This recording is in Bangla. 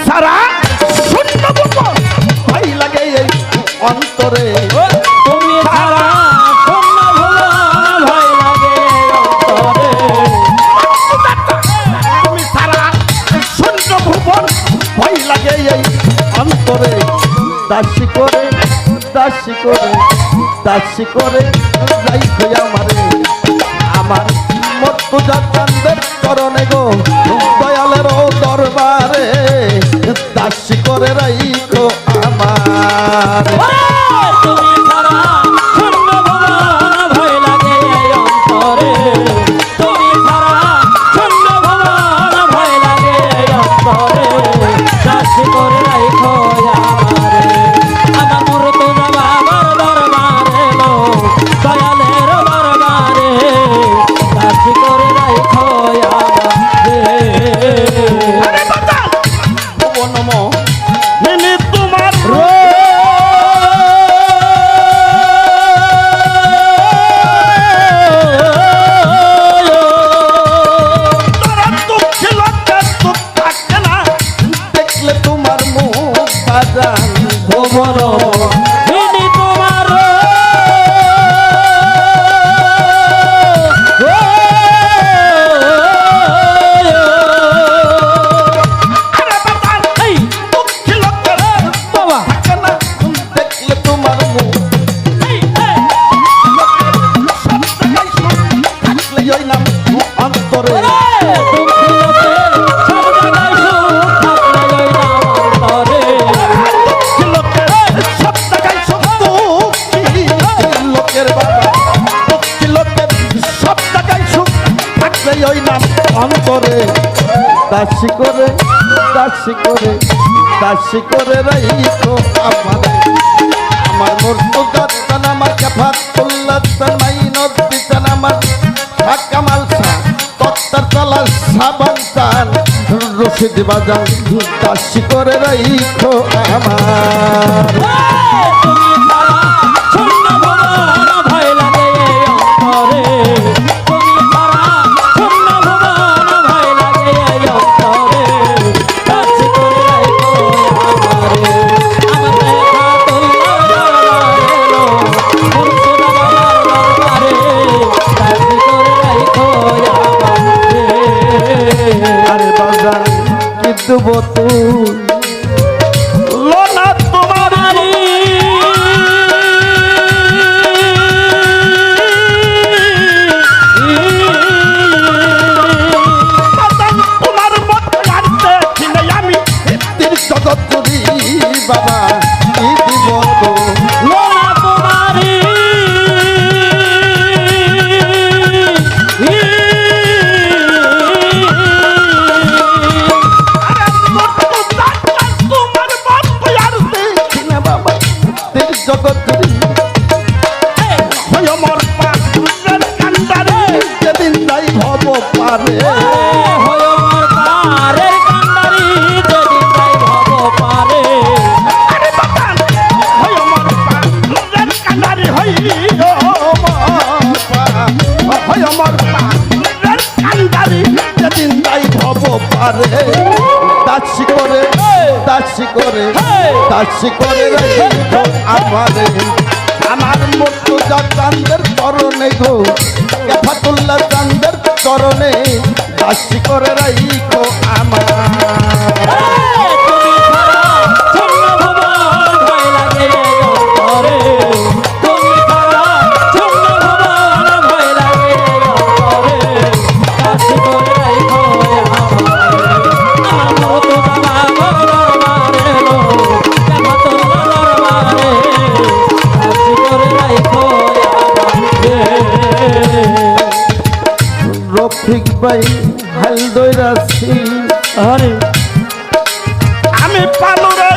সারা শূন্য ভুবন ভয় লাগে এই অন্তরে তুমি ছাড়া শূন্য ভুবন ভয় লাগে অন্তরে তুমি সারা শূন্য ভুবন ভয় লাগে এই অন্তরে দাসী করে দাসী করে দাসী করে রাইখো আমারে আমার মর্তুজা চাঁদের চরণে গো দয়ালের দরবারে দাসী করে রাইখো আমার তুমি ছাড়া শূন্য ভুবন ভয় লাগে অন্তরে তুমি ছাড়া শূন্য ভুবন ভয় লাগে অন্তরে দাসী করে রাখো আমারে আমার মুর্তজা বাবার দরবারে লো দয়ালের দরবারে দাসী করে রাখো আমারে ভুবনম নিনি তোমার তারা দুঃখী লজ্জা দুঃখ থাকে না দেখলে তোমার মুখ বাজান ভুবন ইনি তোমার আরে বাজান এই দুঃখী লজ্জা বাবা থাকে না দেখলে তোমার মুখ এই থাকলে ওই নাম অন্তরে দুঃখী লোকে সব জায়গায় সুখ থাকলে ওই নাম অন্তরে দুঃখী লোকের সব জায়গায় সুখ দুঃখী লোকের বাবা দুঃখী লোকের সব জায়গায় সুখ থাকলে ওই নাম অন্তরে দাসী করে দাসী করে দাসী করে রাইখো আমারে আমার মুর্তজা চান আমার কাফাতুল্লাহ চান মাইনুদ চান আমার কামাল শাহ তত্তার চালা সাবান চান রশিদ বাজান দাসী করে রাইখো আমার তুমি ছাড়া শূন্য ভুবন ভয় লাগে অন্তরে তুমি ছাড়া শূন্য ভুবন ভয় লাগে অন্তরে দাসী করে রাখো আমারে আমার খাতুল্লাহ দরবারে লো মুর্তজা বাবার দরবারে দাসী করে রাখো আমারে আরে বাজান কি দেব তুই লোনা তোমার বাজান তোমার মতো আর দেখিনি আমি তিন জগৎ জুড়ি বাবা কি দিব তো লোনা কুমারী আরে মুর্তজা চান তোমার মতো আর দেখিনি বাবা তিন জগৎ জুড়ি হয় আমার পাগলের কান্দারে যেদিন যাই ভব পারে হয় আমার পারের কান্ডারি যেদিন যাই ভব পারে আরে বাবান হয় আমার পাগলের কান্দারে হয় আমার পাগলের কান্দারে যেদিন যাই ভব পারে দাসী করে দাসী করে দাসী করে রাইখো আমারে আমার মুর্তজা চাঁদের চরণে গো কাফাতুল্লাহ চাঁদের চরণে দাসী করে রাইখো আমার তুমি ছাড়া শূন্য ভুবন ভয় লাগে অন্তরে তুমি ছাড়া শূন্য ভুবন ভয় লাগে অন্তরে দাসী করে রাখো আমারে আমার মুর্তজা বাবার দরবারে লো কাফাতুল্লাহ দরবারে দাসী করে রাখো আমারে রফিক ভাই হাল দইরাছি আরে আমি পালুরে